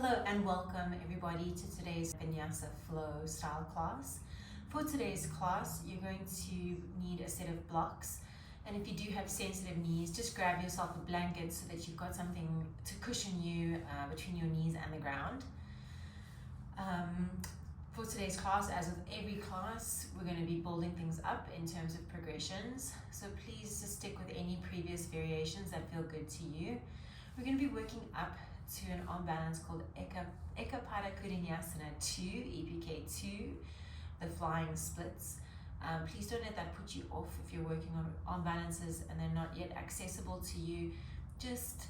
Hello and welcome everybody to today's Vinyasa Flow style class. For today's class, you're going to need a set of blocks. And if you do have sensitive knees, just grab yourself a blanket so that you've got something to cushion you between your knees and the ground. For today's class, as with every class, we're going to be building things up in terms of progressions. So please just stick with any previous variations that feel good to you. We're going to be working up to an arm balance called Eka Pada Koundinyasana 2, EPK 2, the flying splits. Please don't let that put you off if you're working on arm balances and they're not yet accessible to you. Just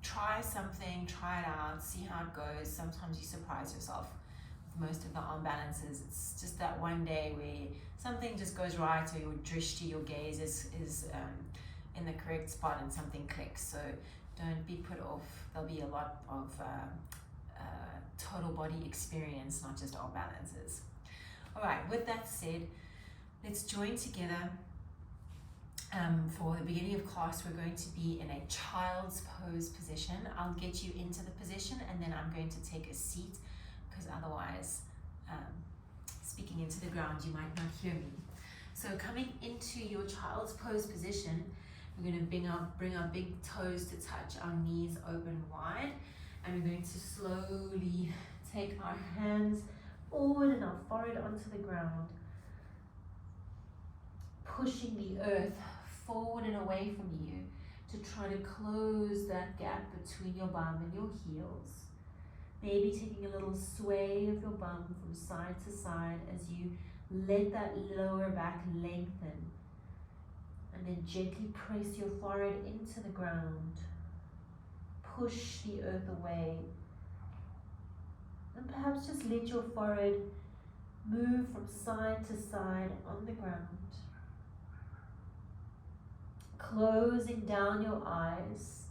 try something, try it out, see how it goes. Sometimes you surprise yourself with most of the arm balances. It's just that one day where something just goes right, or your drishti, your gaze is in the correct spot and something clicks. So don't be put off. There'll be a lot of total body experience, not just arm balances. All right, with that said, let's join together. For the beginning of class, we're going to be in a child's pose position. I'll get you into the position and then I'm going to take a seat, because otherwise, speaking into the ground, you might not hear me. So coming into your child's pose position, we're going to bring our big toes to touch, our knees open wide, and we're going to slowly take our hands forward and our forehead onto the ground, pushing the earth forward and away from you to try to close that gap between your bum and your heels. Maybe taking a little sway of your bum from side to side as you let that lower back lengthen. And then gently press your forehead into the ground. Push the earth away. And perhaps just let your forehead move from side to side on the ground. Closing down your eyes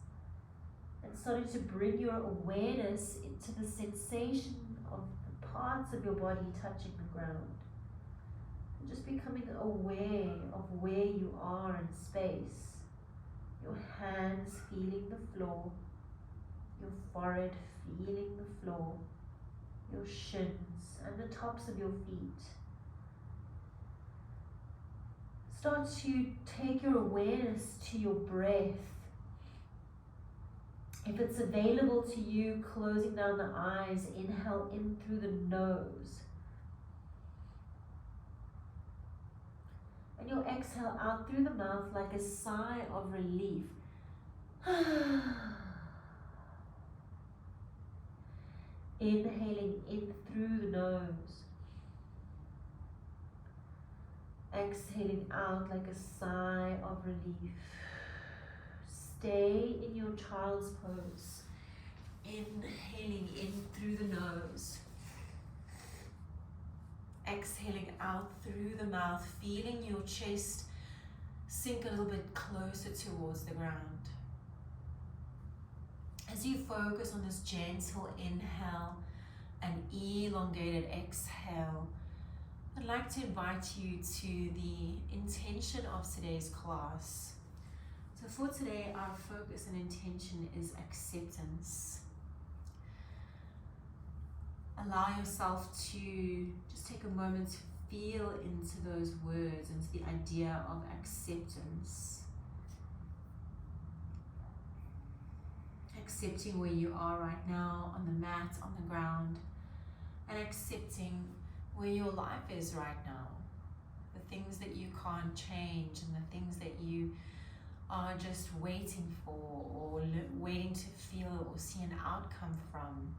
and starting to bring your awareness into the sensation of the parts of your body touching the ground. Just becoming aware of where you are in space. Your hands feeling the floor, your forehead feeling the floor, your shins and the tops of your feet. Start to take your awareness to your breath. If it's available to you, closing down the eyes, inhale in through the nose. And you'll exhale out through the mouth like a sigh of relief. Inhaling in through the nose. Exhaling out like a sigh of relief. Stay in your child's pose. Inhaling in through the nose. Exhaling out through the mouth, feeling your chest sink a little bit closer towards the ground. As you focus on this gentle inhale and elongated exhale, I'd like to invite you to the intention of today's class. So for today, our focus and intention is acceptance. Allow yourself to just take a moment to feel into those words, into the idea of acceptance. Accepting where you are right now, on the mat, on the ground, and accepting where your life is right now. The things that you can't change and the things that you are just waiting for or waiting to feel or see an outcome from.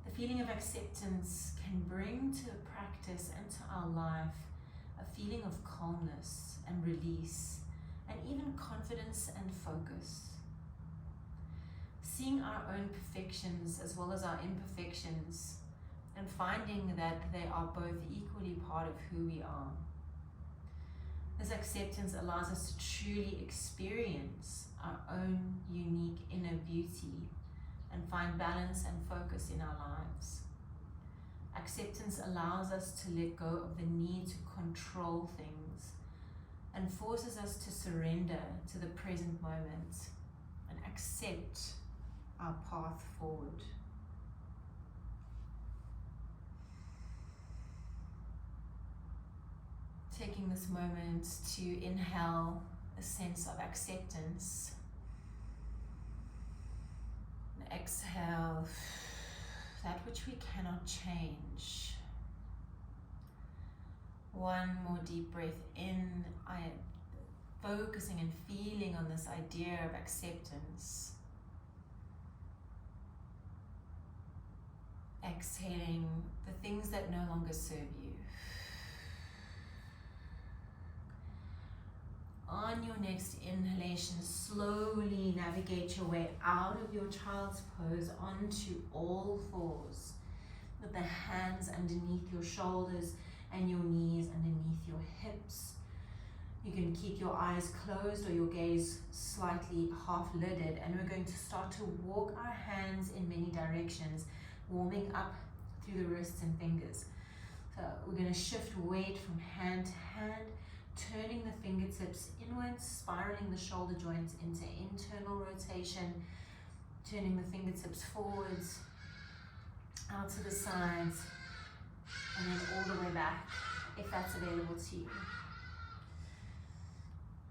The feeling of acceptance can bring to the practice and to our life a feeling of calmness and release and even confidence and focus. Seeing our own perfections as well as our imperfections and finding that they are both equally part of who we are. This acceptance allows us to truly experience our own unique inner beauty and find balance and focus in our lives. Acceptance allows us to let go of the need to control things and forces us to surrender to the present moment and accept our path forward. Taking this moment to inhale a sense of acceptance. And exhale that which we cannot change. One more deep breath in, focusing and feeling on this idea of acceptance. Exhaling the things that no longer serve you. On your next inhalation, slowly navigate your way out of your child's pose onto all fours, with the hands underneath your shoulders and your knees underneath your hips. You can keep your eyes closed or your gaze slightly half lidded, and we're going to start to walk our hands in many directions, warming up through the wrists and fingers. So we're going to shift weight from hand to hand, turning the fingertips inwards, spiraling the shoulder joints into internal rotation, turning the fingertips forwards, out to the sides, and then all the way back, if that's available to you.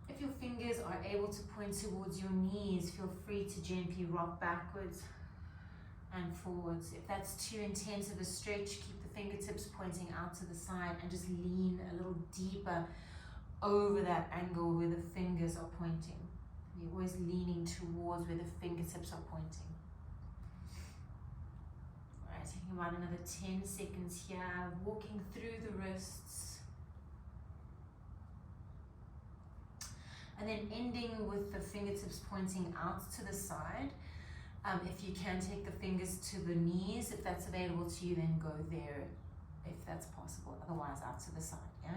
If your fingers are able to point towards your knees, feel free to gently rock backwards and forwards. If that's too intense of a stretch, keep the fingertips pointing out to the side and just lean a little deeper over that angle where the fingers are pointing. You're always leaning towards where the fingertips are pointing. All right, taking about another 10 seconds here, walking through the wrists. And then ending with the fingertips pointing out to the side. If you can take the fingers to the knees, if that's available to you, then go there if that's possible. Otherwise, out to the side, yeah?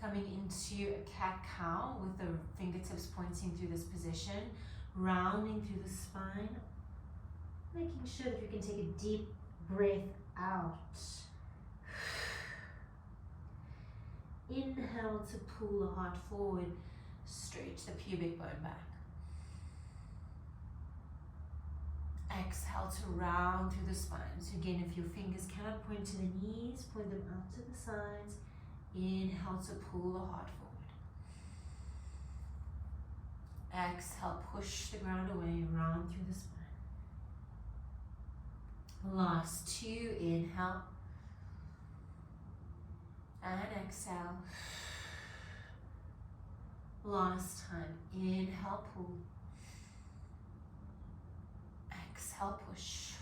Coming into a cat-cow with the fingertips pointing through this position, rounding through the spine, making sure that you can take a deep breath out. Inhale to pull the heart forward, stretch the pubic bone back. Exhale to round through the spine. So again, if your fingers cannot point to the knees, point them out to the sides. Inhale to pull the heart forward. Exhale, push the ground away, round through the spine. Last two, inhale. And exhale. Last time, inhale, pull. Exhale, push.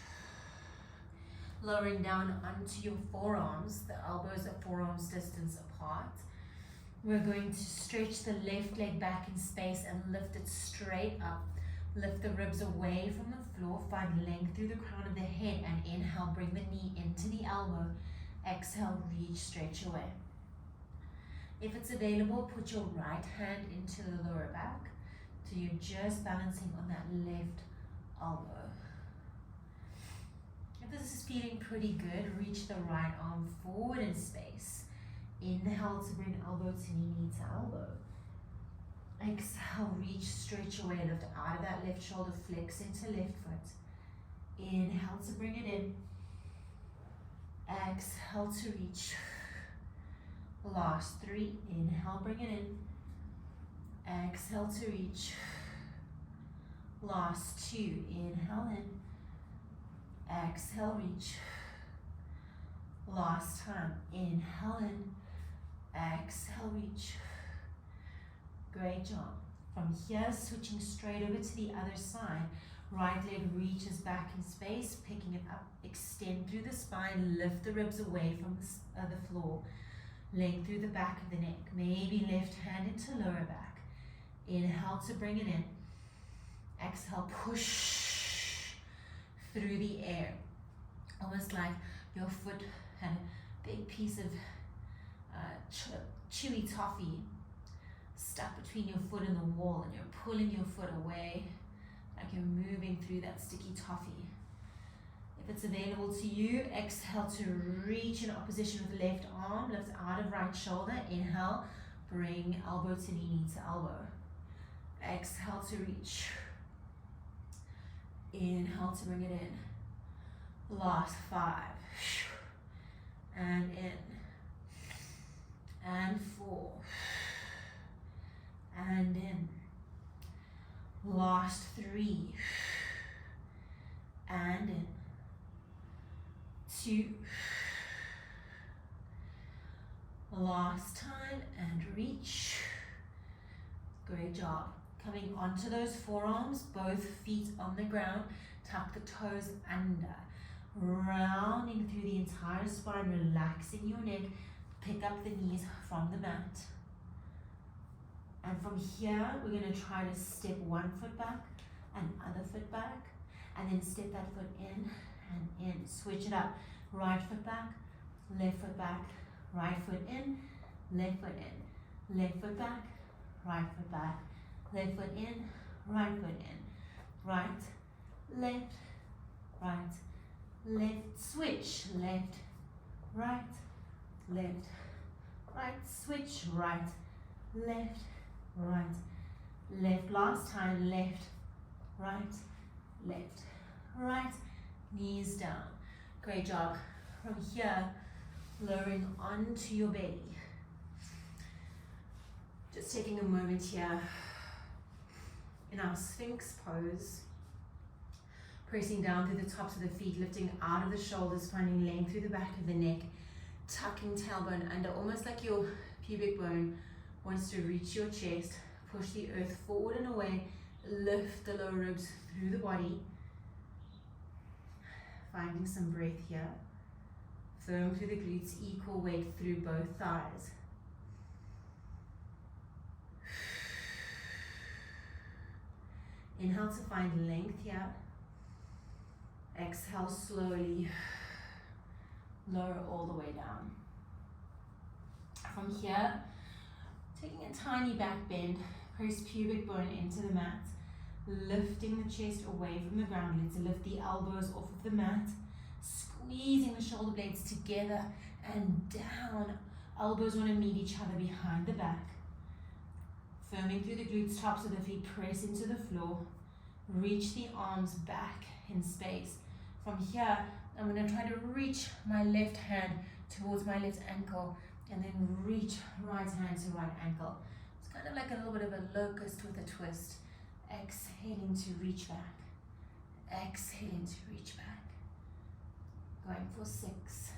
Lowering down onto your forearms, the elbows are forearms distance apart. We're going to stretch the left leg back in space and lift it straight up. Lift the ribs away from the floor, find length through the crown of the head, and inhale, bring the knee into the elbow. Exhale, reach, stretch away. If it's available, put your right hand into the lower back, so you're just balancing on that left elbow. If this is feeling pretty good, reach the right arm forward in space. Inhale to bring elbow to knee, knee to elbow. Exhale, reach, stretch away, lift out of that left shoulder, flex into left foot. Inhale to bring it in. Exhale to reach. Last three, inhale, bring it in. Exhale to reach. Last two, inhale in. Exhale, reach. Last time, inhale in. Exhale, reach. Great job. From here, switching straight over to the other side. Right leg reaches back in space, picking it up, extend through the spine, lift the ribs away from the floor. Length through the back of the neck. Maybe left hand into lower back. Inhale to bring it in. Exhale, push through the air. Almost like your foot had a big piece of chewy toffee stuck between your foot and the wall, and you're pulling your foot away like you're moving through that sticky toffee. If it's available to you, exhale to reach in opposition with left arm, lift out of right shoulder. Inhale, bring elbow to knee, knee to elbow. Exhale to reach. Inhale to bring it in. Last 5. And in. And 4. And in. Last 3. And in. 2. Last time and reach. Great job. Coming onto those forearms, both feet on the ground. Tuck the toes under. Rounding through the entire spine, relaxing your neck. Pick up the knees from the mat. And from here, we're going to try to step one foot back and other foot back. And then step that foot in and in. Switch it up. Right foot back, left foot back, right foot in, left foot in, left foot back, right foot back, left foot in, right foot in, right, left, right, left, switch, left, right, left, right, switch, right, left, right, left, last time, left, right, left, right, knees down. Great job. From here, lowering onto your belly. Just taking a moment here in our Sphinx pose. Pressing down through the tops of the feet, lifting out of the shoulders, finding length through the back of the neck, tucking tailbone under, almost like your pubic bone wants to reach your chest. Push the earth forward and away. Lift the lower ribs through the body. Finding some breath here. Firm through the glutes, equal weight through both thighs. Inhale to find length here. Exhale slowly. Lower all the way down. From here, taking a tiny back bend, press pubic bone into the mat. Lifting the chest away from the ground. Let's lift the elbows off of the mat. Squeezing the shoulder blades together and down. Elbows want to meet each other behind the back. Firming through the glutes, tops of the feet, press into the floor. Reach the arms back in space. From here, I'm going to try to reach my left hand towards my left ankle and then reach right hand to right ankle. It's kind of like a little bit of a locust with a twist. Exhaling to reach back. Exhaling to reach back. Going for 6.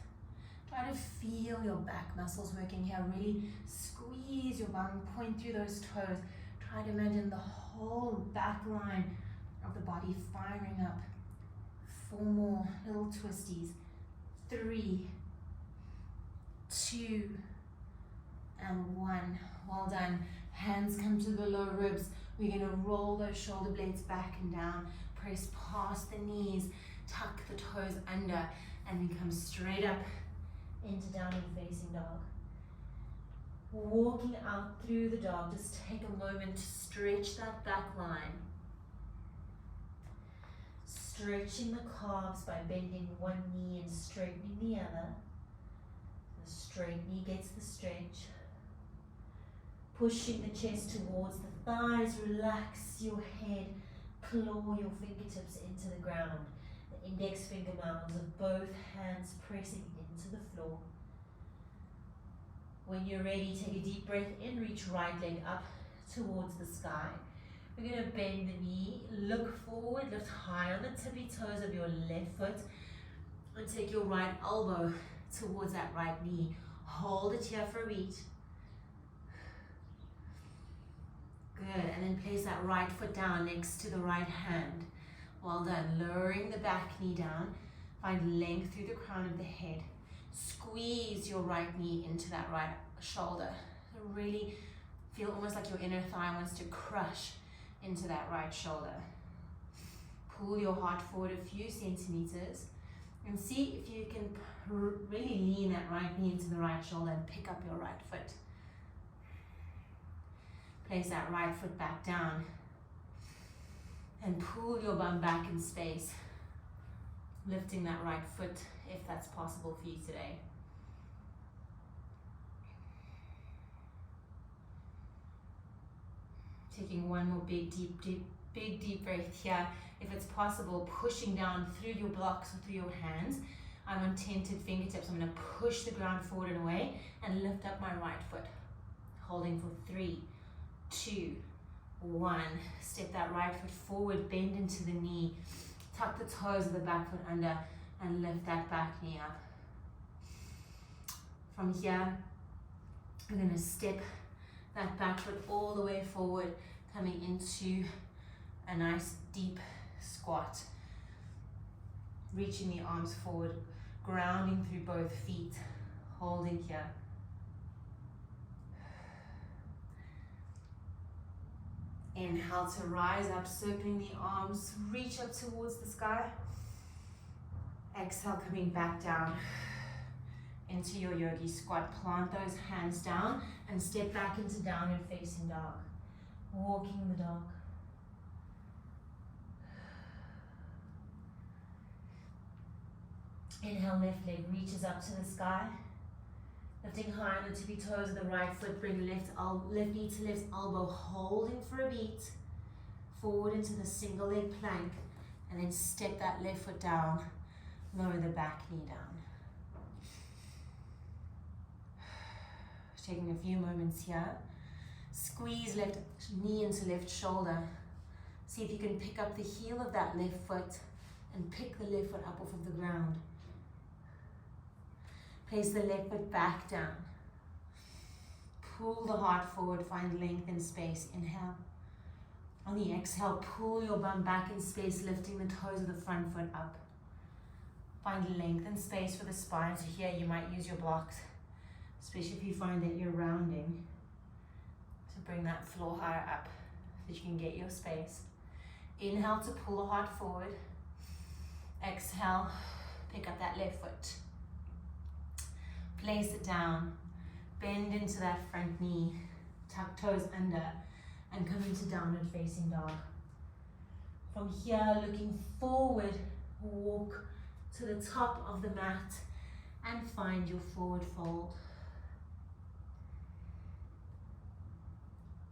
Try to feel your back muscles working here. Really squeeze your bum, point through those toes. Try to imagine the whole back line of the body firing up. 4 more little twisties. 3, 2, and 1. Well done. Hands come to the lower ribs. We're going to roll those shoulder blades back and down. Press past the knees. Tuck the toes under. And then come straight up into downward facing dog. Walking out through the dog. Just take a moment to stretch that back line. Stretching the calves by bending one knee and straightening the other. The straight knee gets the stretch. Pushing the chest towards the thighs, relax your head, claw your fingertips into the ground. The index finger mounds of both hands pressing into the floor. When you're ready, take a deep breath in, reach right leg up towards the sky. We're going to bend the knee, look forward, lift high on the tippy toes of your left foot, and take your right elbow towards that right knee. Hold it here for a beat. Good, and then place that right foot down next to the right hand. Well done. Lowering the back knee down. Find length through the crown of the head. Squeeze your right knee into that right shoulder. Really feel almost like your inner thigh wants to crush into that right shoulder. Pull your heart forward a few centimeters and see if you can really lean that right knee into the right shoulder and pick up your right foot. Place that right foot back down and pull your bum back in space, lifting that right foot if that's possible for you today. Taking one more big deep Big deep breath here. If it's possible, pushing down through your blocks or through your hands. I'm on tented fingertips. I'm going to push the ground forward and away and lift up my right foot. Holding for 3, 2, 1. Step that right foot forward, bend into the knee. Tuck the toes of the back foot under and lift that back knee up. From here, we're going to step that back foot all the way forward, coming into a nice deep squat. Reaching the arms forward, grounding through both feet, holding here. Inhale to rise up, circling the arms, reach up towards the sky. Exhale, coming back down into your yogi squat. Plant those hands down and step back into downward facing dog. Walking the dog. Inhale, left leg reaches up to the sky. Lifting high on the tippy toes of the right foot, bring left knee to left elbow, holding for a beat. Forward into the single leg plank, and then step that left foot down, lower the back knee down. Taking a few moments here. Squeeze left knee into left shoulder. See if you can pick up the heel of that left foot and pick the left foot up off of the ground. Place the left foot back down. Pull the heart forward, find length and space. Inhale. On the exhale, pull your bum back in space, lifting the toes of the front foot up. Find length and space for the spine. So here you might use your blocks, especially if you find that you're rounding. So bring that floor higher up so that you can get your space. Inhale to pull the heart forward. Exhale, pick up that left foot. Place it down, bend into that front knee, tuck toes under, and come into downward facing dog. From here, looking forward, walk to the top of the mat and find your forward fold.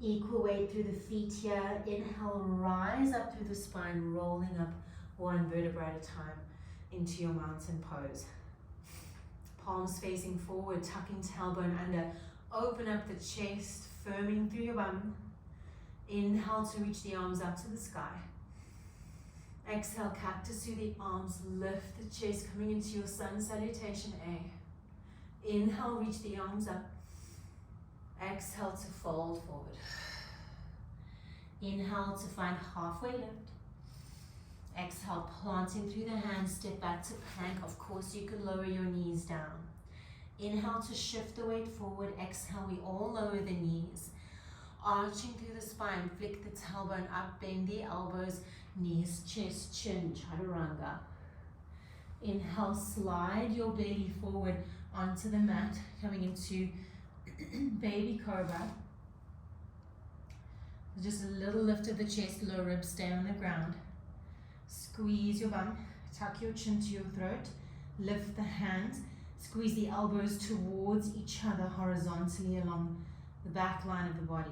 Equal weight through the feet here. Inhale, rise up through the spine, rolling up one vertebra at a time into your mountain pose. Palms facing forward, tucking tailbone under. Open up the chest, firming through your bum. Inhale to reach the arms up to the sky. Exhale, cactus through the arms. Lift the chest, coming into your sun salutation A. Inhale, reach the arms up. Exhale to fold forward. Inhale to find halfway lift. Exhale, planting through the hands, step back to plank. Of course, you can lower your knees down. Inhale to shift the weight forward. Exhale, we all lower the knees. Arching through the spine, flick the tailbone up, bend the elbows, knees, chest, chin, chaturanga. Inhale, slide your belly forward onto the mat, coming into baby cobra. Just a little lift of the chest, low ribs stay on the ground. Squeeze your bum, tuck your chin to your throat, lift the hands, squeeze the elbows towards each other horizontally along the back line of the body.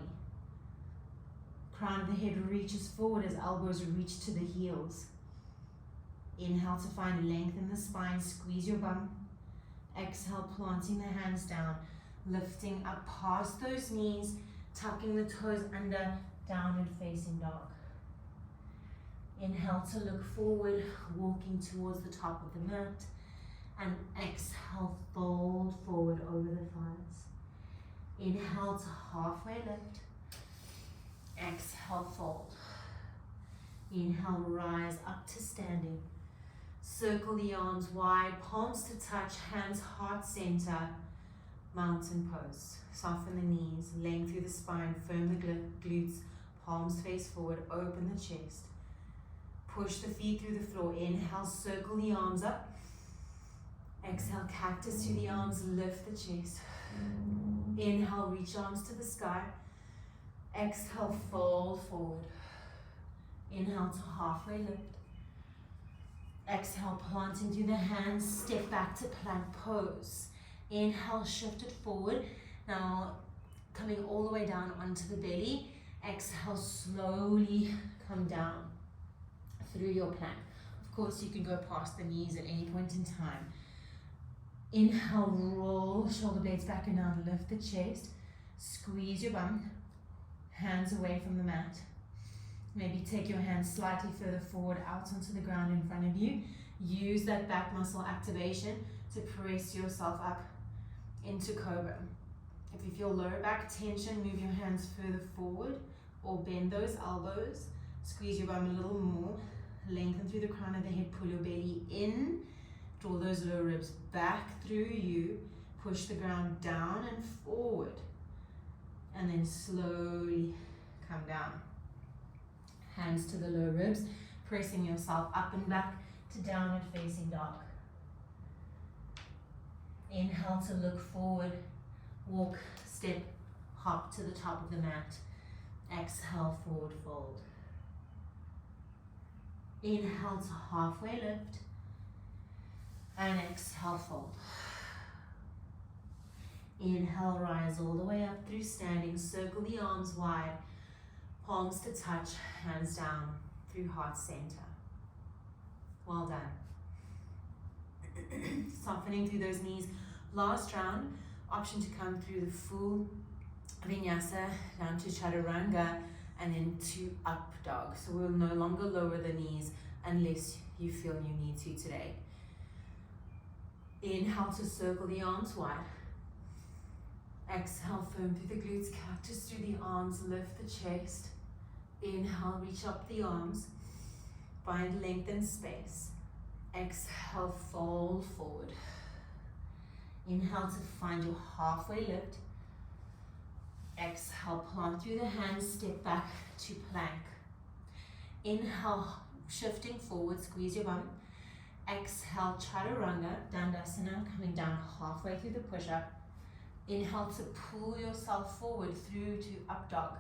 Crown of the head reaches forward as elbows reach to the heels. Inhale to find length in the spine, squeeze your bum. Exhale, planting the hands down, lifting up past those knees, tucking the toes under, downward facing dog. Inhale to look forward, walking towards the top of the mat, and exhale, fold forward over the thighs. Inhale to halfway lift. Exhale, fold. Inhale, rise up to standing. Circle the arms wide, palms to touch, hands heart center, mountain pose. Soften the knees, length through the spine, firm the glutes, palms face forward, open the chest. Push the feet through the floor. Inhale, circle the arms up. Exhale, cactus through the arms, lift the chest. Inhale, reach arms to the sky. Exhale, fold forward. Inhale to halfway lift. Exhale, planting through the hands, step back to plank pose. Inhale, shift it forward. Now, coming all the way down onto the belly. Exhale, slowly come down through your plank. Of course, you can go past the knees at any point in time. Inhale, roll shoulder blades back and down, lift the chest, squeeze your bum, hands away from the mat. Maybe take your hands slightly further forward out onto the ground in front of you. Use that back muscle activation to press yourself up into cobra. If you feel lower back tension, move your hands further forward or bend those elbows. Squeeze your bum a little more. Lengthen through the crown of the head, pull your belly in. Draw those lower ribs back through you. Push the ground down and forward. And then slowly come down. Hands to the lower ribs, pressing yourself up and back to downward facing dog. Inhale to look forward. Walk, step, hop to the top of the mat. Exhale, forward fold. Inhale to halfway lift. And exhale, fold. Inhale, rise all the way up through standing. Circle the arms wide. Palms to touch, hands down through heart center. Well done. Softening through those knees. Last round, option to come through the full Vinyasa down to Chaturanga and then to up dog. So we'll no longer lower the knees unless you feel you need to today. Inhale to circle the arms wide. Exhale, firm through the glutes, cactus through the arms, lift the chest. Inhale, reach up the arms. Find length and space. Exhale, fold forward. Inhale to find your halfway lift. Exhale, plant through the hands, step back to plank. Inhale, shifting forward, squeeze your bum. Exhale, Chaturanga, Dandasana, coming down halfway through the push-up. Inhale to pull yourself forward through to up dog.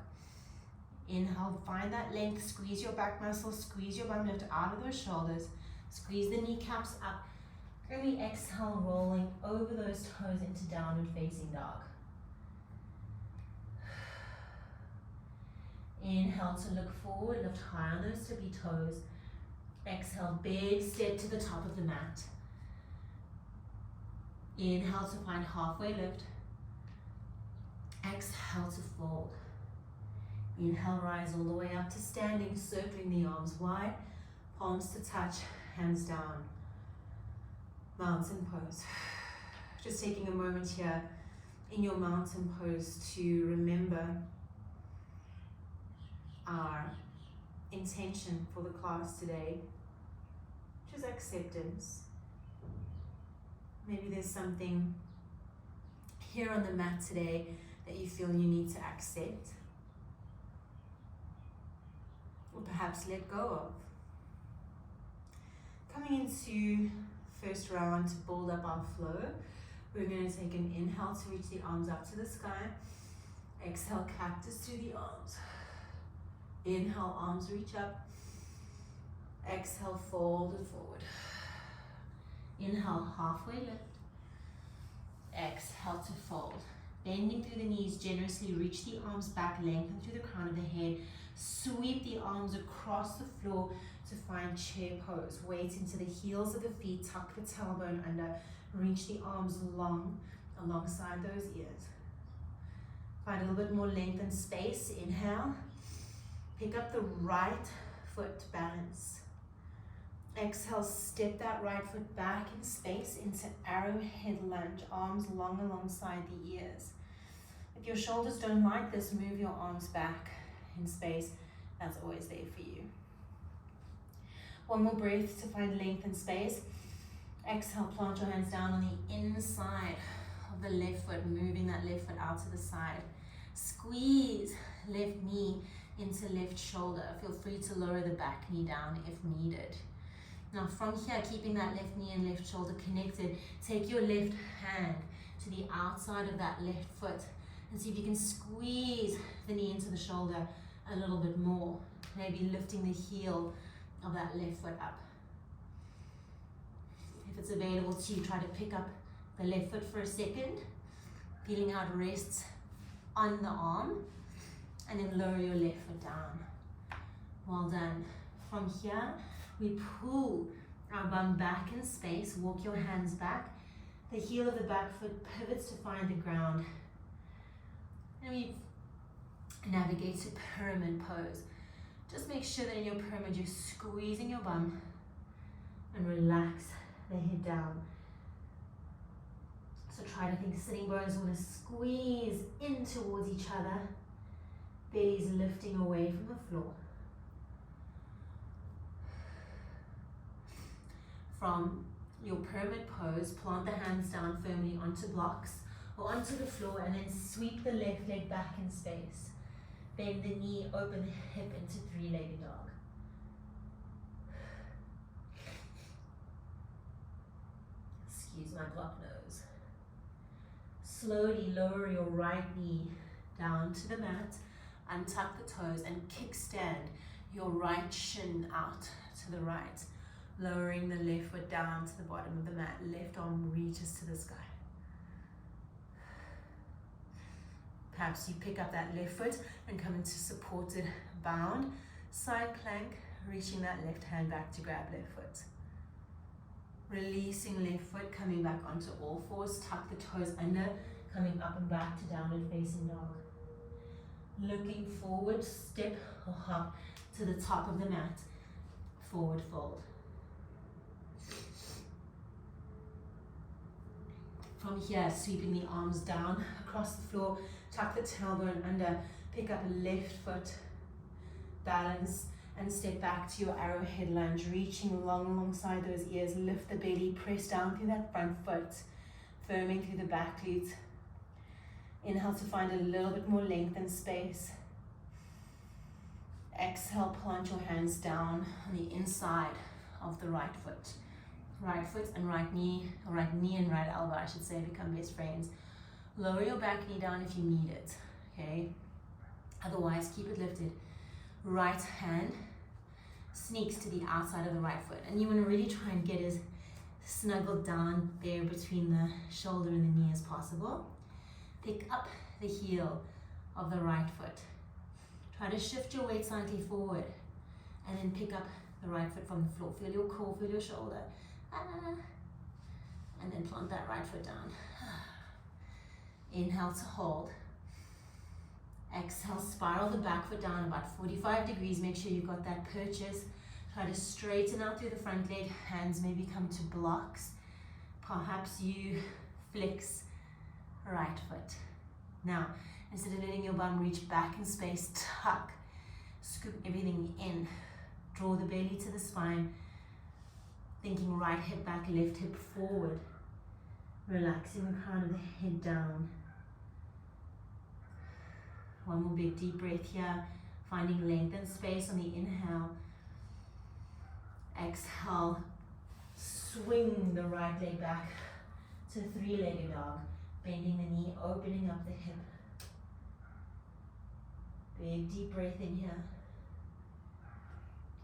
Inhale, find that length, squeeze your back muscles, squeeze your bum, lift out of those shoulders, squeeze the kneecaps up. And we exhale, rolling over those toes into downward facing dog. Inhale to look forward, lift high on those tippy toes. Exhale, big step to the top of the mat. Inhale to find halfway lift. Exhale to fold. Inhale, rise all the way up to standing, circling the arms wide, palms to touch, hands down. Mountain pose. Just taking a moment here in your mountain pose to remember our intention for the class today, which is acceptance. Maybe there's something here on the mat today that you feel you need to accept, or perhaps let go of. Coming into first round to build up our flow, we're going to take an inhale to reach the arms up to the sky. Exhale, cactus through the arms. Inhale, arms reach up. Exhale, fold it forward. Inhale, halfway lift. Exhale to fold. Bending through the knees, generously reach the arms back, lengthen through the crown of the head. Sweep the arms across the floor to find chair pose. Weight into the heels of the feet, tuck the tailbone under. Reach the arms long alongside those ears. Find a little bit more length and space. Inhale. Pick up the right foot, balance. Exhale, step that right foot back in space into arrowhead lunge, arms long alongside the ears. If your shoulders don't like this, move your arms back in space. That's always there for you. One more breath to find length and space. Exhale, plant your hands down on the inside of the left foot, moving that left foot out to the side. Squeeze left knee into left shoulder. Feel free to lower the back knee down if needed. Now from here, keeping that left knee and left shoulder connected, take your left hand to the outside of that left foot and see if you can squeeze the knee into the shoulder a little bit more. Maybe lifting the heel of that left foot up. If it's available to you, try to pick up the left foot for a second, feeling how it rests on the arm, and then lower your left foot down. Well done. From here, we pull our bum back in space. Walk your hands back. The heel of the back foot pivots to find the ground. And we navigate to pyramid pose. Just make sure that in your pyramid you're squeezing your bum and relax the head down. So try to think sitting bones want to squeeze in towards each other. Belly's lifting away from the floor. From your pyramid pose, plant the hands down firmly onto blocks or onto the floor, and then sweep the left leg back in space. Bend the knee, open the hip into three-legged dog. Excuse my blocked nose. Slowly lower your right knee down to the mat, untuck the toes, and kickstand your right shin out to the right. Lowering the left foot down to the bottom of the mat. Left arm reaches to the sky. Perhaps you pick up that left foot and come into supported bound. Side plank, reaching that left hand back to grab left foot. Releasing left foot, coming back onto all fours. Tuck the toes under, coming up and back to downward facing dog. Looking forward, step or hop to the top of the mat. Forward fold. From here, sweeping the arms down across the floor, tuck the tailbone under, pick up a left foot, balance, and step back to your arrowhead lunge, reaching long alongside those ears. Lift the belly, press down through that front foot, firming through the back glutes. Inhale to find a little bit more length and space. Exhale, plant your hands down on the inside of the right foot. Right foot and right knee, or right knee and right elbow, I should say, become best friends. Lower your back knee down if you need it, okay? Otherwise, keep it lifted. Right hand sneaks to the outside of the right foot, and you want to really try and get as snuggled down there between the shoulder and the knee as possible. Pick up the heel of the right foot. Try to shift your weight slightly forward, and then pick up the right foot from the floor. Feel your core, feel your shoulder. And then plant that right foot down. Inhale to hold. Exhale, spiral the back foot down about 45 degrees. Make sure you've got that purchase. Try to straighten out through the front leg. Hands maybe come to blocks. Perhaps you flex right foot. Now, instead of letting your bum reach back in space, tuck. Scoop everything in. Draw the belly to the spine. Thinking right hip back, left hip forward. Relaxing the crown of the head down. One more big deep breath here. Finding length and space on the inhale. Exhale. Swing the right leg back to three-legged dog. Bending the knee, opening up the hip. Big deep breath in here.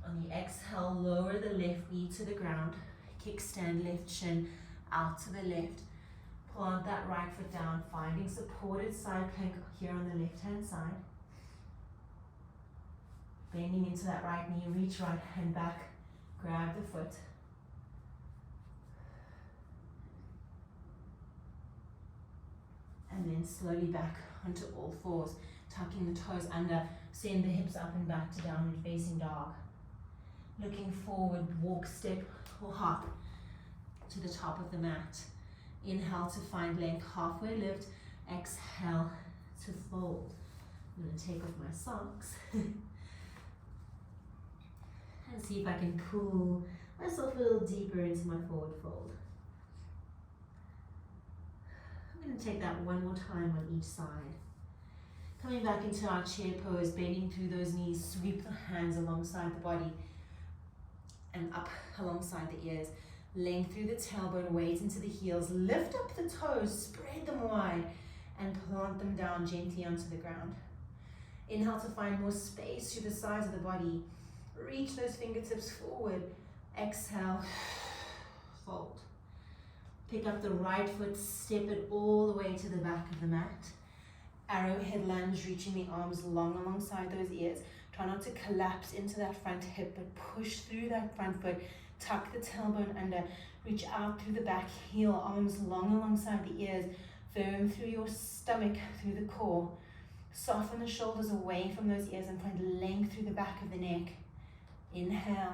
On the exhale, lower the left knee to the ground. Kickstand left shin out to the left. Plant that right foot down, finding supported side plank here on the left-hand side. Bending into that right knee, reach right hand back, grab the foot. And then slowly back onto all fours, tucking the toes under, send the hips up and back to downward facing dog. Looking forward, walk, step, or hop to the top of the mat. Inhale to find length, halfway lift. Exhale to fold. I'm going to take off my socks and see if I can pull myself a little deeper into my forward fold. I'm going to take that one more time on each side. Coming back into our chair pose, bending through those knees, sweep the hands alongside the body and up alongside the ears. Length through the tailbone, weight into the heels. Lift up the toes, spread them wide, and plant them down gently onto the ground. Inhale to find more space through the sides of the body. Reach those fingertips forward. Exhale, fold. Pick up the right foot, step it all the way to the back of the mat. Arrowhead lunge, reaching the arms long alongside those ears. Try not to collapse into that front hip, but push through that front foot. Tuck the tailbone under. Reach out through the back heel, arms long alongside the ears. Firm through your stomach, through the core. Soften the shoulders away from those ears and find length through the back of the neck. Inhale.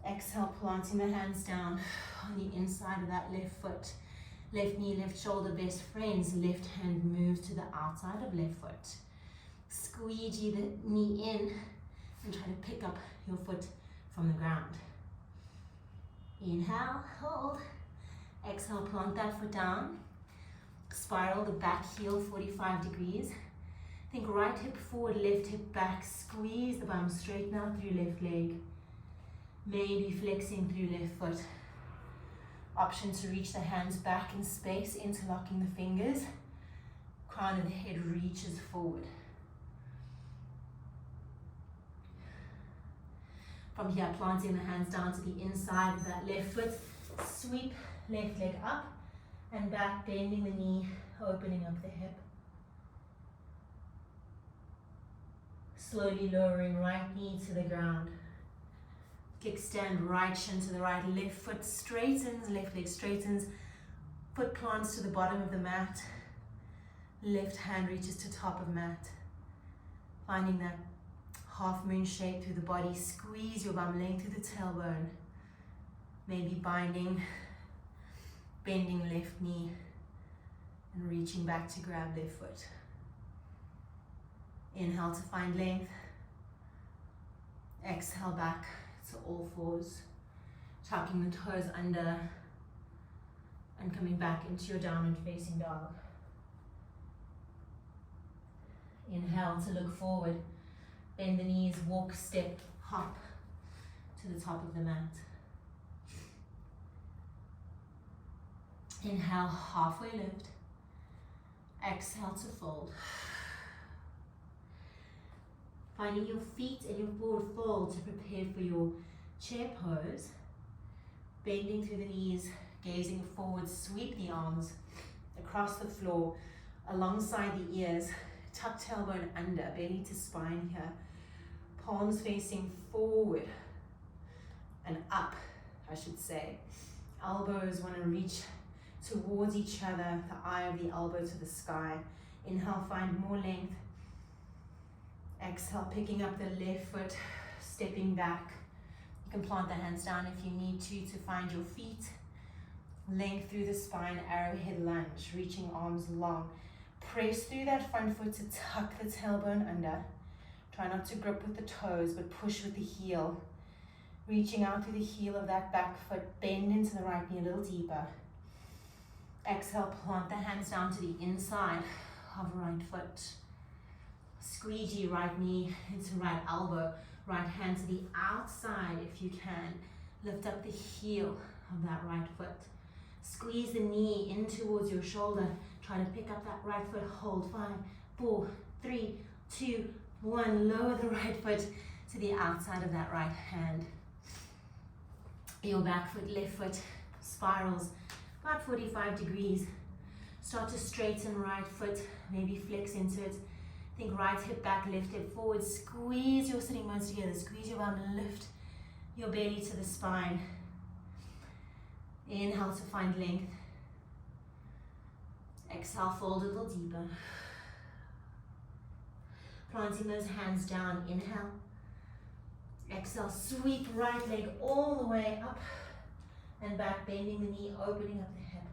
Exhale, planting the hands down on the inside of that left foot. Left knee, left shoulder, best friends. Left hand moves to the outside of left foot. Squeegee the knee in and try to pick up your foot from the ground. Inhale, hold. Exhale, plant that foot down. Spiral the back heel 45 degrees. Think right hip forward, left hip back. Squeeze the bum, straighten out through left leg. Maybe flexing through left foot. Option to reach the hands back in space, interlocking the fingers. Crown of the head reaches forward. From here, planting the hands down to the inside of that left foot. Sweep left leg up and back, bending the knee, opening up the hip. Slowly lowering right knee to the ground. Kickstand right shin to the right, left foot straightens, left leg straightens. Foot plants to the bottom of the mat. Left hand reaches to top of mat. Finding that half moon shape through the body. Squeeze your bum length through the tailbone. Maybe binding, bending left knee and reaching back to grab left foot. Inhale to find length. Exhale back to all fours. Tucking the toes under and coming back into your downward facing dog. Inhale to look forward. Bend the knees, walk, step, hop to the top of the mat. Inhale, halfway lift. Exhale to fold. Finding your feet and your forward fold to prepare for your chair pose. Bending through the knees, gazing forward, sweep the arms across the floor, alongside the ears. Tuck tailbone under, belly to spine here. Palms facing forward and up, I should say. Elbows want to reach towards each other, the eye of the elbow to the sky. Inhale, find more length. Exhale, picking up the left foot, stepping back. You can plant the hands down if you need to find your feet. Length through the spine, arrowhead lunge, reaching arms long. Press through that front foot to tuck the tailbone under. Try not to grip with the toes, but push with the heel. Reaching out through the heel of that back foot, bend into the right knee a little deeper. Exhale, plant the hands down to the inside of right foot. Squeegee right knee into right elbow, right hand to the outside if you can. Lift up the heel of that right foot. Squeeze the knee in towards your shoulder. Try to pick up that right foot, hold. 5, 4, 3, 2, 1. Lower the right foot to the outside of that right hand. Your back foot, left foot spirals about 45 degrees. Start to straighten right foot, maybe flex into it. Think right hip back, left hip forward. Squeeze your sitting bones together. Squeeze your bum, lift your belly to the spine. Inhale to find length. Exhale, fold a little deeper. Planting those hands down, inhale. Exhale, sweep right leg all the way up and back, bending the knee, opening up the hip.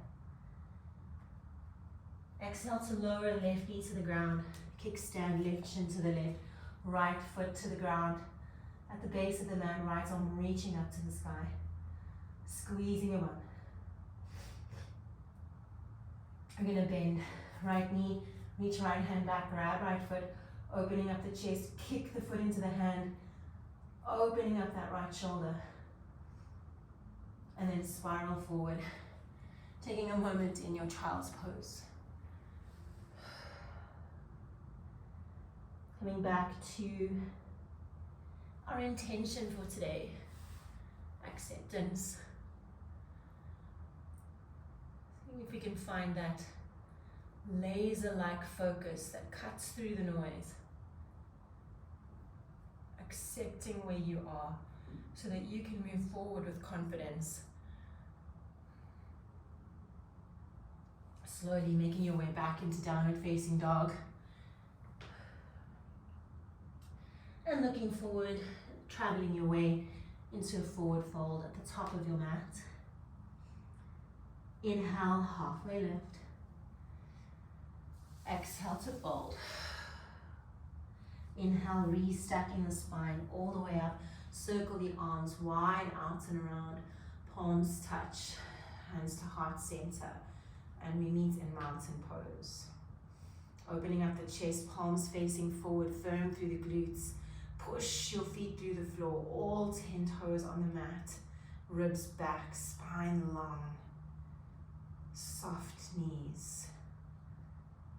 Exhale to lower left knee to the ground. Kickstand, left shin to the left. Right foot to the ground. At the base of the mat, right arm reaching up to the sky. Squeezing your bum. We're going to bend. Right knee, reach right hand back, grab right foot, opening up the chest, kick the foot into the hand, opening up that right shoulder, and then spiral forward, taking a moment in your child's pose. Coming back to our intention for today, acceptance. Seeing if we can find that laser-like focus that cuts through the noise. accepting where you are so that you can move forward with confidence. Slowly making your way back into downward facing dog. And looking forward, traveling your way into a forward fold at the top of your mat. Inhale, halfway lift. Exhale to fold. Inhale, restacking the spine all the way up. Circle the arms wide out and around. Palms touch, hands to heart center. And we meet in mountain pose. Opening up the chest, palms facing forward, firm through the glutes. Push your feet through the floor, all 10 toes on the mat. Ribs back, spine long. Soft knees.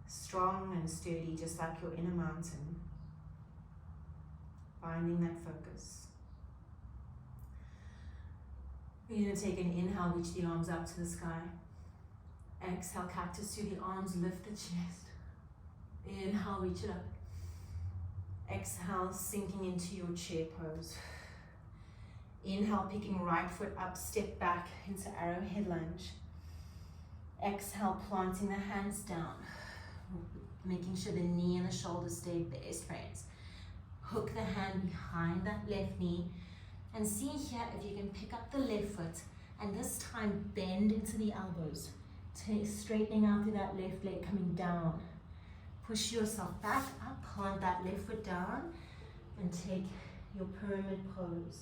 Strong and sturdy, just like your inner mountain. Finding that focus. We're going to take an inhale, reach the arms up to the sky. Exhale, cactus to the arms, lift the chest. Inhale, reach it up. Exhale, sinking into your chair pose. Inhale, picking right foot up, step back into arrowhead lunge. Exhale, planting the hands down. Making sure the knee and the shoulder stay best friends. Hook the hand behind that left knee. And see here if you can pick up the left foot and this time bend into the elbows. Straightening out through that left leg, coming down. Push yourself back up, plant that left foot down and take your pyramid pose.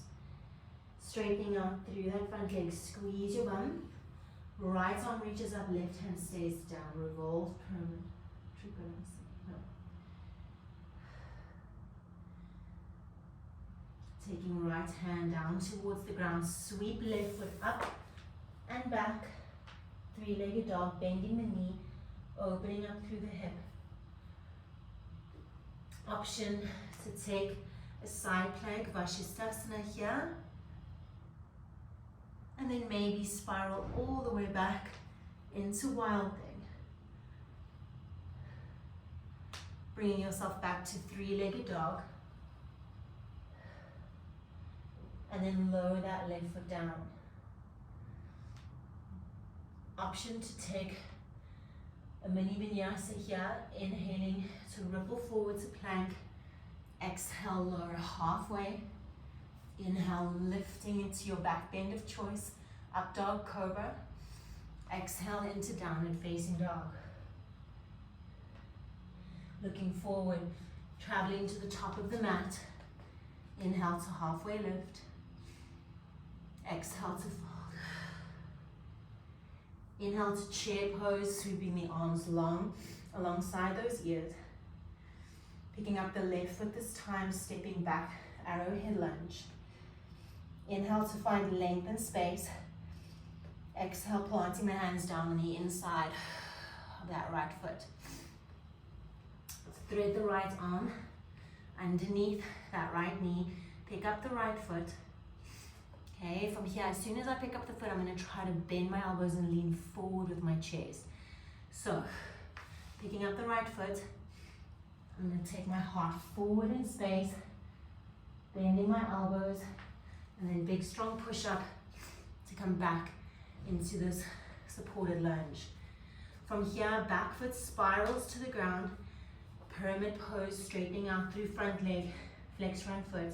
Straightening out through that front leg, squeeze your bum. Right arm reaches up, left hand stays down. Revolve pyramid. No. Taking right hand down towards the ground, sweep left foot up and back. Three-legged dog, bending the knee, opening up through the hip. Option to take a side plank, Vinyasa here. And then maybe spiral all the way back into wild thing. Bringing yourself back to three-legged dog. And then lower that left foot down. Option to take a mini vinyasa here, inhaling to ripple forward to plank. Exhale, lower halfway. Inhale, lifting into your back bend of choice, up dog cobra. Exhale into downward facing dog. Looking forward, traveling to the top of the mat. Inhale to halfway lift. Exhale to fold. Inhale to chair pose, sweeping the arms long alongside those ears. Picking up the left foot this time, stepping back, arrowhead lunge. Inhale to find length and space. Exhale, planting the hands down on the inside of that right foot. Thread the right arm underneath that right knee. Pick up the right foot. Okay, from here, as soon as I pick up the foot, I'm going to try to bend my elbows and lean forward with my chest. So, picking up the right foot, I'm going to take my heart forward in space, bending my elbows, and then big strong push up to come back into this supported lunge. From here, back foot spirals to the ground, pyramid pose, straightening out through front leg, flex front foot.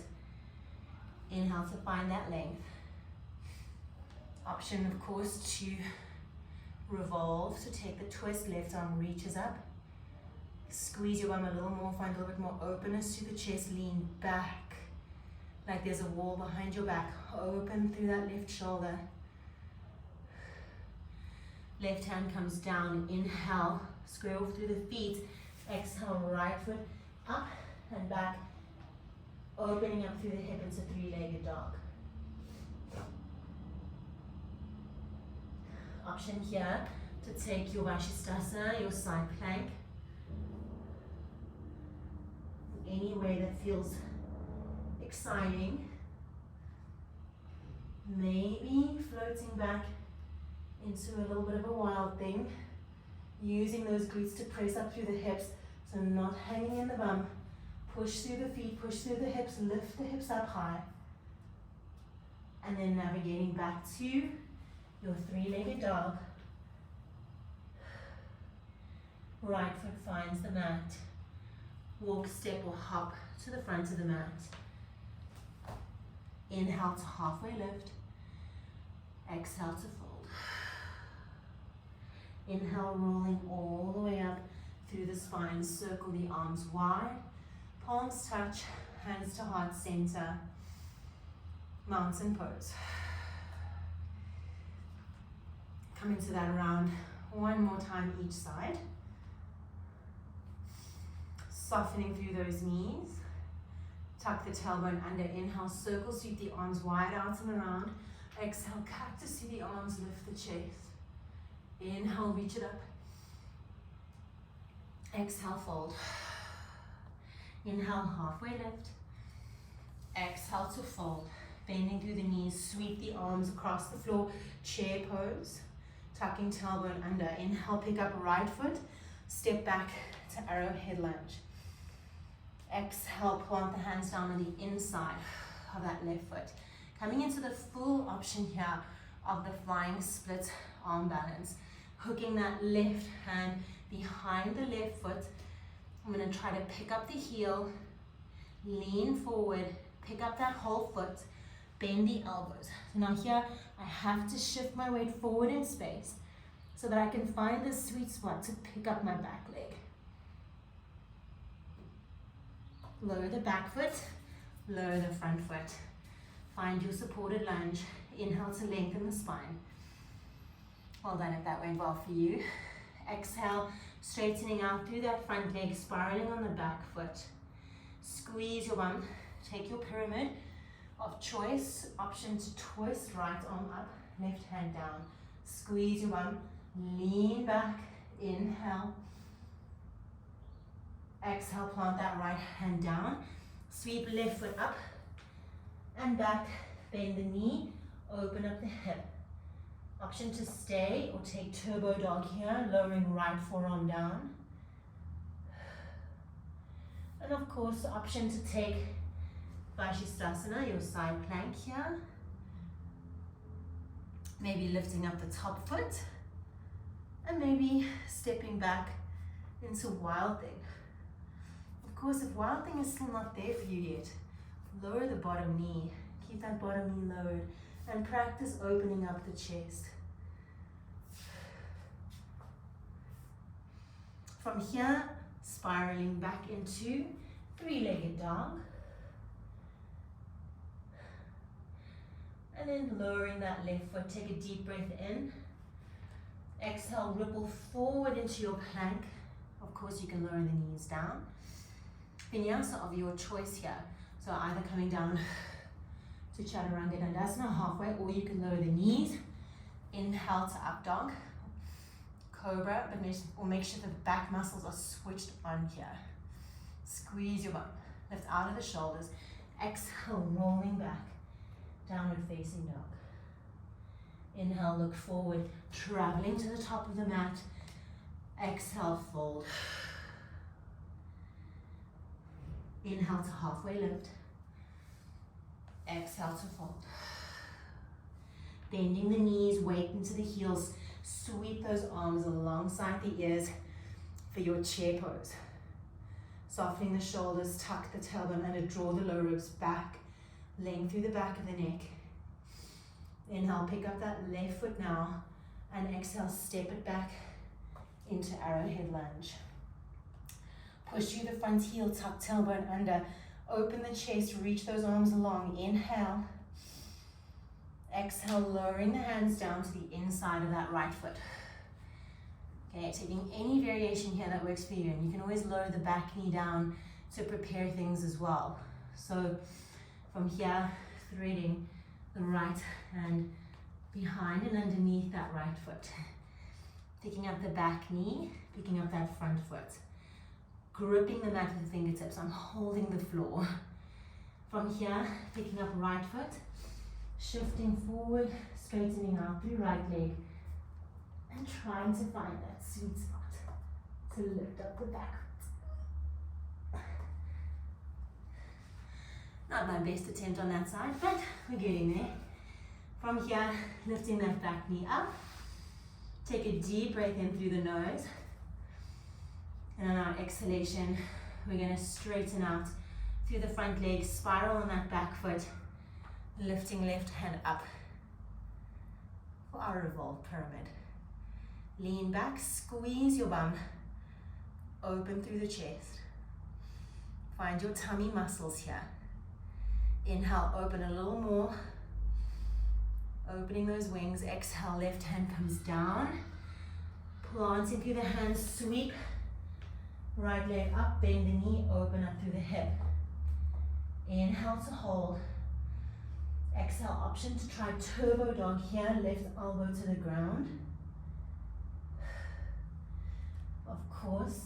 Inhale to find that length. Option, of course, to revolve. So take the twist, left arm reaches up. Squeeze your bum a little more, find a little bit more openness to the chest, lean back. Like there's a wall behind your back. Open through that left shoulder. Left hand comes down, inhale, square off through the feet. Exhale, right foot up and back. Opening up through the hip into three-legged dog. Option here to take your Vinyasa, your side plank. Any way that feels exciting. Maybe floating back into a little bit of a wild thing. Using those glutes to press up through the hips, so not hanging in the bum. Push through the feet, push through the hips, lift the hips up high. And then navigating back to your three-legged dog. Right foot finds the mat. Walk, step or hop to the front of the mat. Inhale to halfway lift. Exhale to fold. Inhale, rolling all the way up through the spine. Circle the arms wide. Palms touch, hands to heart center. Mountain pose. Come into that round one more time each side. Softening through those knees. Tuck the tailbone under. Inhale, circle, sweep the arms wide out and around. Exhale, cactus to the arms, lift the chest. Inhale, reach it up. Exhale, fold. Inhale, halfway lift. Exhale to fold. Bending through the knees, sweep the arms across the floor. Chair pose. Tucking tailbone under. Inhale, pick up right foot. Step back to arrowhead lunge. Exhale, plant the hands down on the inside of that left foot. Coming into the full option here of the flying split arm balance. Hooking that left hand behind the left foot. I'm going to try to pick up the heel, lean forward, pick up that whole foot, bend the elbows. So now here, I have to shift my weight forward in space so that I can find the sweet spot to pick up my back leg. Lower the back foot, lower the front foot. Find your supported lunge. Inhale to lengthen the spine. Well done if that went well for you. Exhale, straightening out through that front leg, spiraling on the back foot. Squeeze your bum. Take your pyramid of choice. Option to twist, right arm up, left hand down. Squeeze your bum. Lean back. Inhale. Exhale, plant that right hand down. Sweep left foot up and back. Bend the knee. Open up the hip. Option to stay or take turbo dog here, lowering right forearm down. And of course, the option to take Vinyasa, your side plank here. Maybe lifting up the top foot. And maybe stepping back into Wild Thing. Of course, if Wild Thing is still not there for you yet, lower the bottom knee. Keep that bottom knee lowered. And practice opening up the chest. From here, spiraling back into three-legged dog. And then lowering that left foot, take a deep breath in. Exhale, ripple forward into your plank. Of course, you can lower the knees down. Vinyasa of your choice here. So either coming down to Chaturanga Dandasana halfway, or you can lower the knees. Inhale to up dog, cobra, but make sure the back muscles are switched on here. Squeeze your bum, lift out of the shoulders. Exhale, rolling back, downward facing dog. Inhale, look forward, traveling to the top of the mat. Exhale, fold. Inhale to halfway lift. Exhale to fold. Bending the knees, weight into the heels. Sweep those arms alongside the ears for your chair pose. Softening the shoulders, tuck the tailbone under, draw the lower ribs back. Length through the back of the neck. Inhale, pick up that left foot now. And exhale, step it back into arrowhead lunge. Push through the front heel, tuck tailbone under. Open the chest, reach those arms long. Inhale. Exhale, lowering the hands down to the inside of that right foot. Okay, taking any variation here that works for you. And you can always lower the back knee down to prepare things as well. So from here, threading the right hand behind and underneath that right foot. Picking up the back knee, picking up that front foot. Gripping the mat with the fingertips, I'm holding the floor. From here, picking up right foot, shifting forward, straightening out through right leg, and trying to find that sweet spot to lift up the back foot. Not my best attempt on that side, but we're getting there. From here, lifting that back knee up. Take a deep breath in through the nose. And on our exhalation, we're going to straighten out through the front leg, spiral on that back foot, lifting left hand up for our revolved pyramid. Lean back, squeeze your bum, open through the chest. Find your tummy muscles here. Inhale, open a little more. Opening those wings. Exhale, left hand comes down. Planting through the hands, sweep. Right leg up, bend the knee, open up through the hip. Inhale to hold. Exhale, option to try turbo dog here. Left elbow to the ground. Of course,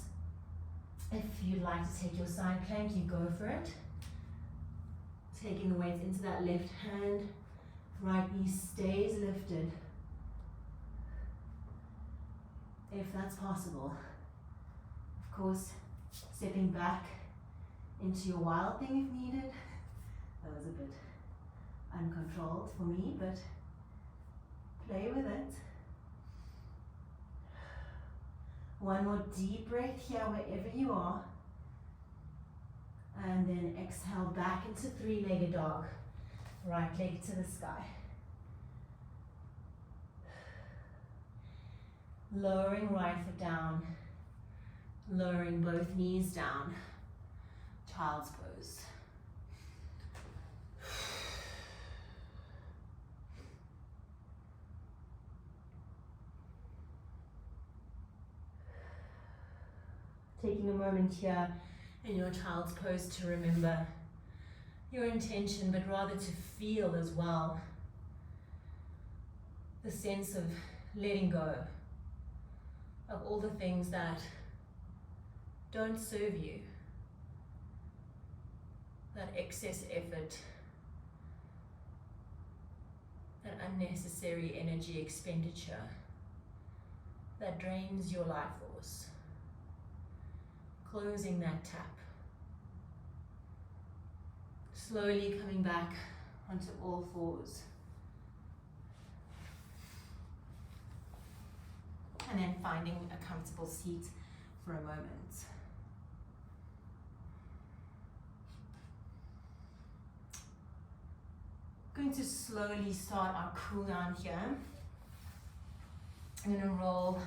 if you'd like to take your side plank, you go for it. Taking the weight into that left hand. Right knee stays lifted. If that's possible. Of course, stepping back into your wild thing if needed. That was a bit uncontrolled for me, but play with it. One more deep breath here wherever you are. And then exhale back into three-legged dog. Right leg to the sky. Lowering right foot down. Lowering both knees down. Child's pose. Taking a moment here in your child's pose to remember your intention, but rather to feel as well the sense of letting go of all the things that don't serve you, that excess effort, that unnecessary energy expenditure that drains your life force. Closing that tap. Slowly coming back onto all fours. And then finding a comfortable seat for a moment. Going to slowly start our cool down here. I'm going to roll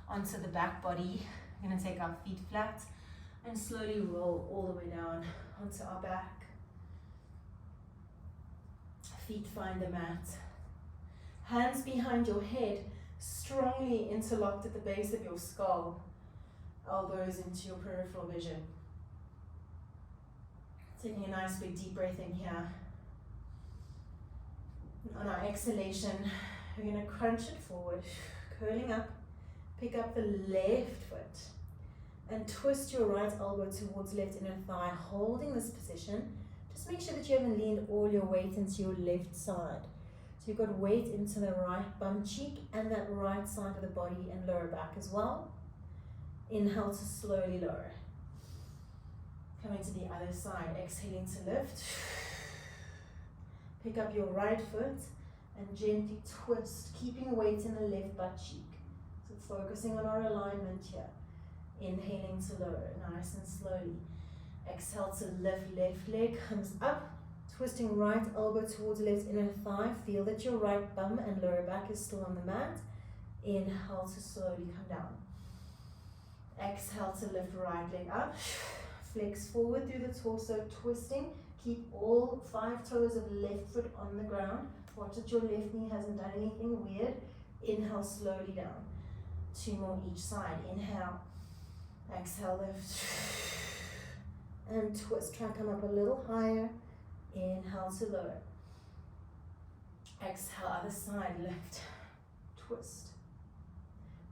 onto the back body. I'm going to take our feet flat and slowly roll all the way down onto our back. Feet find the mat. Hands behind your head, strongly interlocked at the base of your skull. Elbows into your peripheral vision. Taking a nice big deep breath in here. On our exhalation, we're going to crunch it forward, curling up. Pick up the left foot and twist your right elbow towards left inner thigh, holding this position. Just make sure that you haven't leaned all your weight into your left side. So you've got weight into the right bum cheek and that right side of the body and lower back as well. Inhale to slowly lower. Coming to the other side, exhaling to lift. Pick up your right foot and gently twist, keeping weight in the left butt cheek. So focusing on our alignment here. Inhaling to lower, nice and slowly. Exhale to lift, left leg comes up. Twisting right elbow towards left inner thigh. Feel that your right bum and lower back is still on the mat. Inhale to slowly come down. Exhale to lift right leg up. Flex forward through the torso, twisting. Keep all 5 toes of left foot on the ground. Watch that your left knee hasn't done anything weird. Inhale slowly down. 2 more each side. Inhale. Exhale, lift. And twist. Try and come up a little higher. Inhale to lower. Exhale, other side, lift. Twist.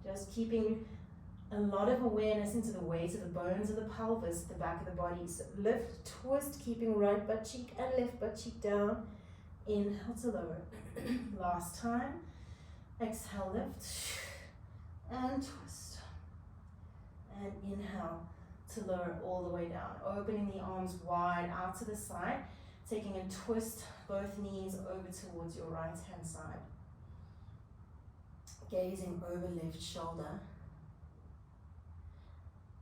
Just keeping a lot of awareness into the weight of the bones of the pelvis, the back of the body. So lift, twist, keeping right butt cheek and left butt cheek down. Inhale to lower. Last time. Exhale, lift. And twist. And inhale to lower all the way down. Opening the arms wide out to the side. Taking a twist, both knees over towards your right hand side. Gazing over left shoulder.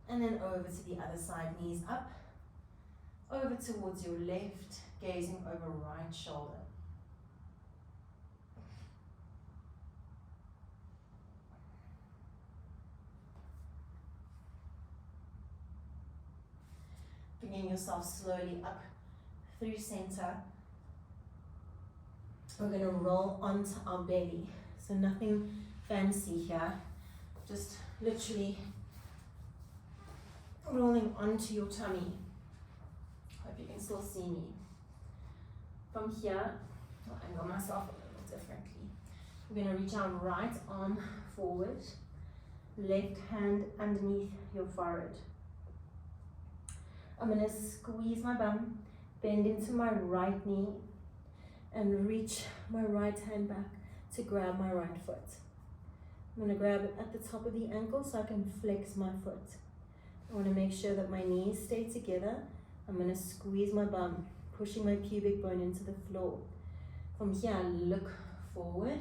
And then over to the other side, knees up. Over towards your left, gazing over right shoulder. Bringing yourself slowly up through center. We're going to roll onto our belly. So nothing fancy here. Just literally rolling onto your tummy. Hope you can still see me. From here, I'll angle myself a little differently. We're going to reach our right arm forward. Left hand underneath your forehead. I'm going to squeeze my bum, bend into my right knee, and reach my right hand back to grab my right foot. I'm going to grab it at the top of the ankle so I can flex my foot. I want to make sure that my knees stay together. I'm going to squeeze my bum, pushing my pubic bone into the floor. From here, look forward.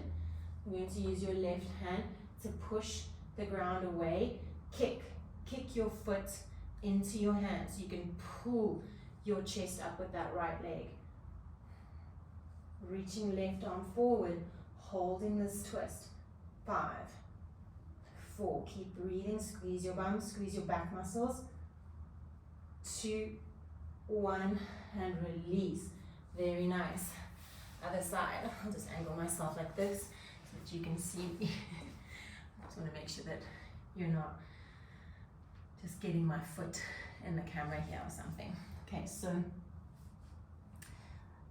You're going to use your left hand to push the ground away. Kick your foot into your hand so you can pull your chest up with that right leg. Reaching left arm forward, holding this twist. 5, 4, keep breathing, squeeze your bum, squeeze your back muscles. 2, 1, and release. Very nice. Other side. I'll just angle myself like this so that you can see me. I just want to make sure that you're not just getting my foot in the camera here or something. Okay, so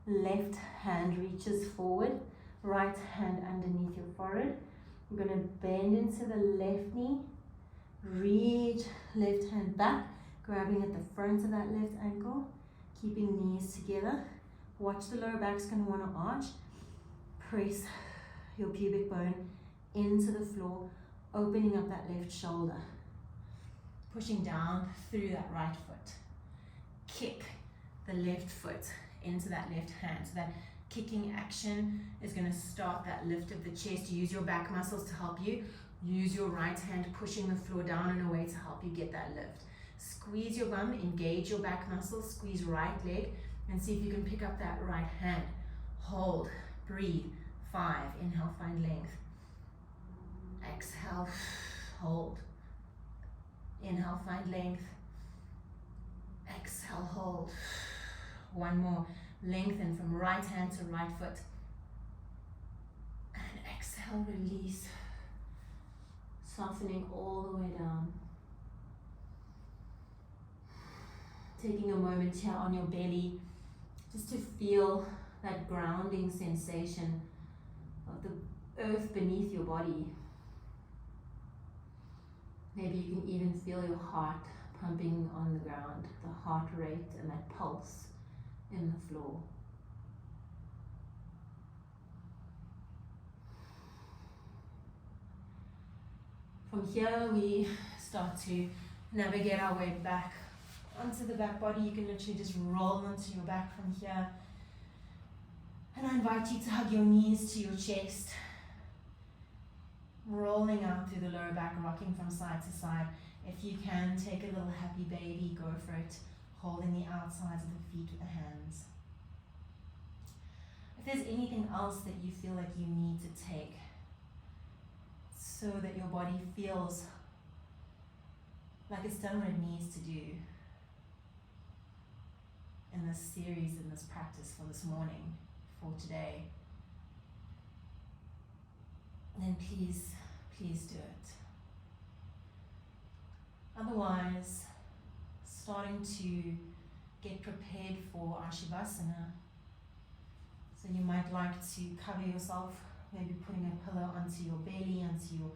left hand reaches forward, right hand underneath your forehead. We're going to bend into the left knee, reach left hand back, grabbing at the front of that left ankle, keeping knees together. Watch the lower back's going to want to arch. Press your pubic bone into the floor, opening up that left shoulder. Pushing down through that right foot. Kick the left foot into that left hand. So that kicking action is going to start that lift of the chest. Use your back muscles to help you. Use your right hand pushing the floor down and away to help you get that lift. Squeeze your bum, engage your back muscles, squeeze right leg, and see if you can pick up that right hand. Hold, breathe. 5, inhale, find length. Exhale, hold. Inhale, find length. Exhale, hold. One more. Lengthen from right hand to right foot. And exhale, release. Softening all the way down. Taking a moment here on your belly just to feel that grounding sensation of the earth beneath your body. Maybe you can even feel your heart pumping on the ground, the heart rate and that pulse in the floor. From here we start to navigate our way back onto the back body. You can literally just roll onto your back from here. And I invite you to hug your knees to your chest. Rolling out through the lower back, rocking from side to side. If you can, take a little happy baby, go for it. Holding the outsides of the feet with the hands. If there's anything else that you feel like you need to take so that your body feels like it's done what it needs to do in this series, in this practice for this morning, for today, then please do it. Otherwise, starting to get prepared for our Shavasana. So you might like to cover yourself, maybe putting a pillow onto your belly, onto your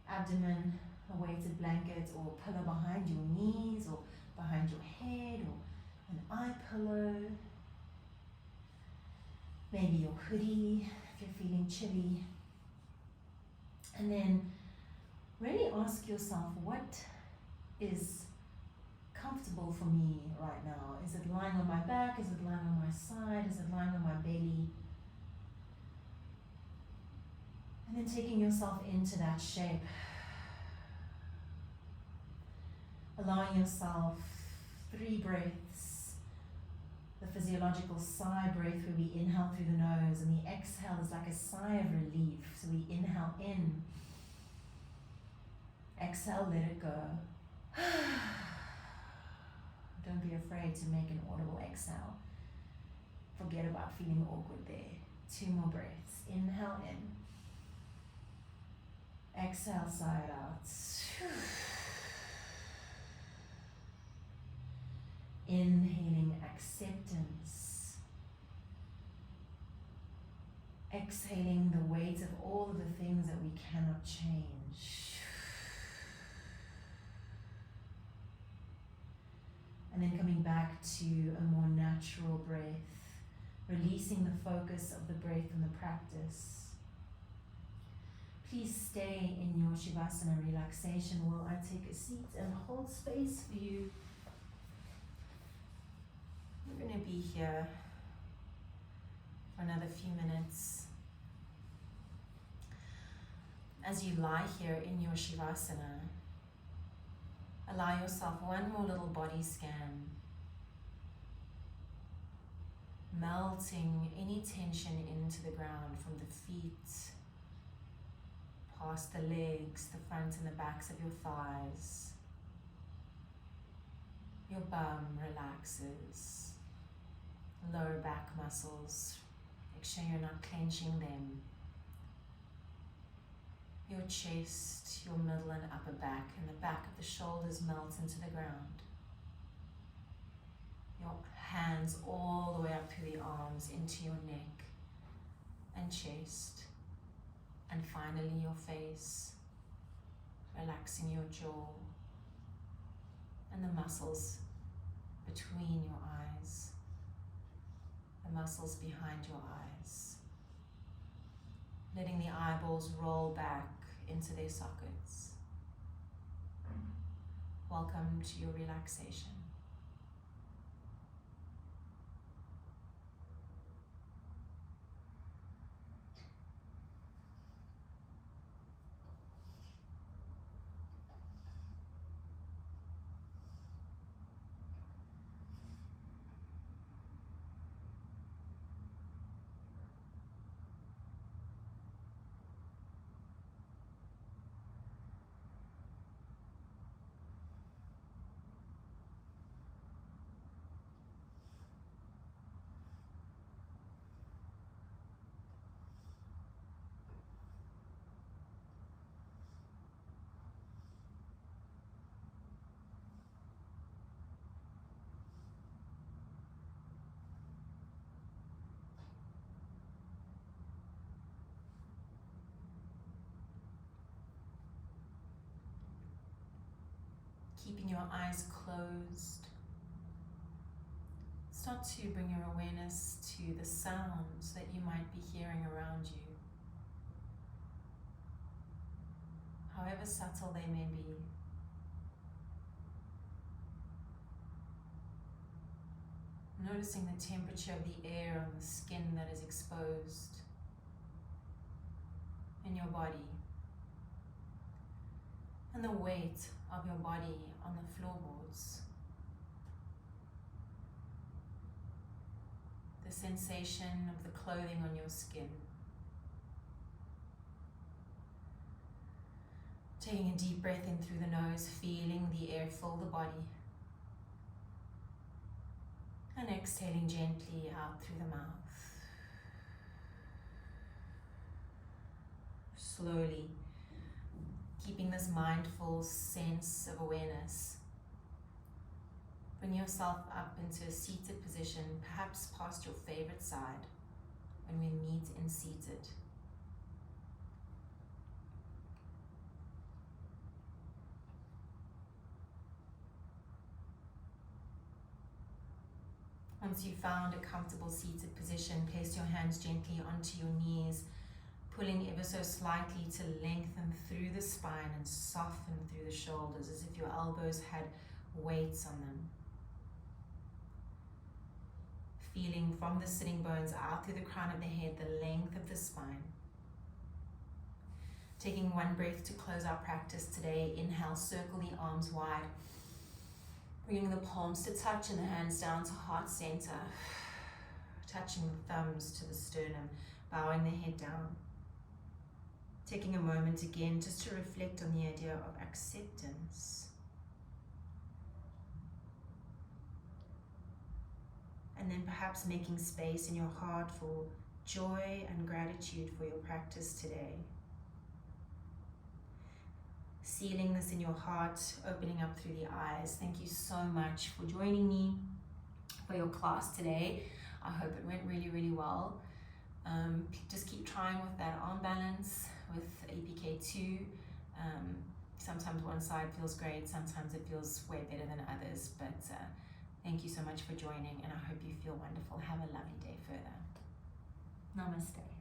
abdomen, a weighted blanket or pillow behind your knees or behind your head, or an eye pillow. Maybe your hoodie if you're feeling chilly. And then really ask yourself, what is comfortable for me right now? Is it lying on my back? Is it lying on my side? Is it lying on my belly? And then taking yourself into that shape. Allowing yourself 3 breaths. The physiological sigh breath where we inhale through the nose, and the exhale is like a sigh of relief. So we inhale in. Exhale, let it go. Don't be afraid to make an audible exhale. Forget about feeling awkward there. 2 more breaths. Inhale in. Exhale, sigh it out. Inhaling acceptance. Exhaling the weight of all of the things that we cannot change. And then coming back to a more natural breath, releasing the focus of the breath and the practice. Please stay in your Shavasana relaxation while I take a seat and hold space for you. We're going to be here for another few minutes. As you lie here in your Shavasana, allow yourself one more little body scan, melting any tension into the ground from the feet, past the legs, the front and the backs of your thighs. Your bum relaxes, lower back muscles, make sure you're not clenching them. Your chest, your middle and upper back, and the back of the shoulders melt into the ground. Your hands all the way up through the arms into your neck and chest. And finally your face, relaxing your jaw and the muscles between your eyes, the muscles behind your eyes. Letting the eyeballs roll back into their sockets. Welcome to your relaxation. Keeping your eyes closed, start to bring your awareness to the sounds that you might be hearing around you, however subtle they may be. Noticing the temperature of the air on the skin that is exposed in your body, and the weight of your body on the floorboards. The sensation of the clothing on your skin. Taking a deep breath in through the nose, feeling the air fill the body. And exhaling gently out through the mouth. Slowly, keeping this mindful sense of awareness. Bring yourself up into a seated position, perhaps past your favorite side when we meet in seated. Once you've found a comfortable seated position, place your hands gently onto your knees, pulling ever so slightly to lengthen through the spine and soften through the shoulders, as if your elbows had weights on them. Feeling from the sitting bones out through the crown of the head, the length of the spine. Taking one breath to close our practice today. Inhale, circle the arms wide. Bringing the palms to touch and the hands down to heart center. Touching the thumbs to the sternum, bowing the head down. Taking a moment again just to reflect on the idea of acceptance. And then perhaps making space in your heart for joy and gratitude for your practice today. Sealing this in your heart, opening up through the eyes. Thank you so much for joining me for your class today. I hope it went really, really well. Just keep trying with that arm balance, with APK2. Sometimes one side feels great, sometimes it feels way better than others, but thank you so much for joining, and I hope you feel wonderful. Have a lovely day further. Namaste.